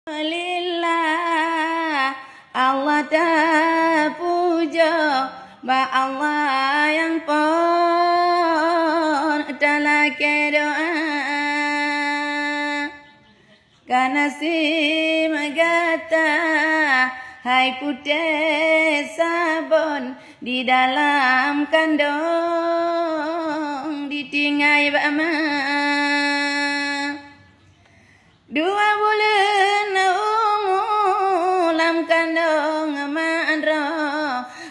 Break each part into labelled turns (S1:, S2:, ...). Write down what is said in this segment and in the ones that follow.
S1: Lillah Allah terpuja ba Allah yang pon dalam doa karena si megata hai putih sabun di dalam kandung ditinggai bama 2 bulan ulam kandung mandro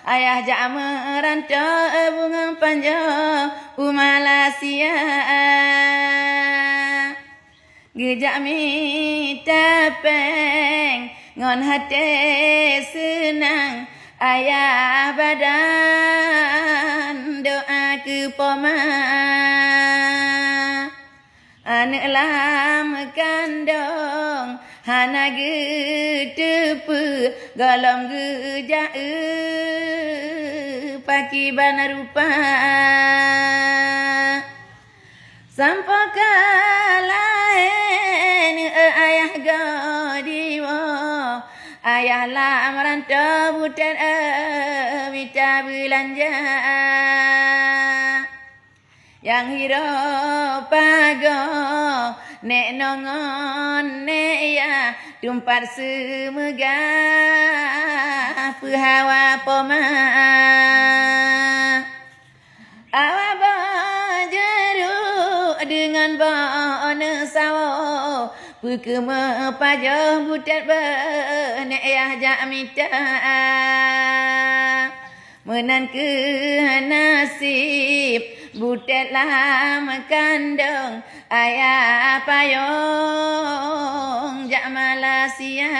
S1: ayah jak merantau bunga panjang Malaysia gejak mi tapeng ngon hati senang ayah badan doa ke poma anak lam kandung hana gedepe galam geja paki bana rupa sampai kalain ayah gadiwo ayah lam rantau budan minta belanja yang hidup pago nek nongon nek ya tumpat semega pehawa poma awa bajeru dengan bana sawo pekema pajah butat nek ya jak minta menan ke nasib butet lam kandung ayah payung jak Malaysia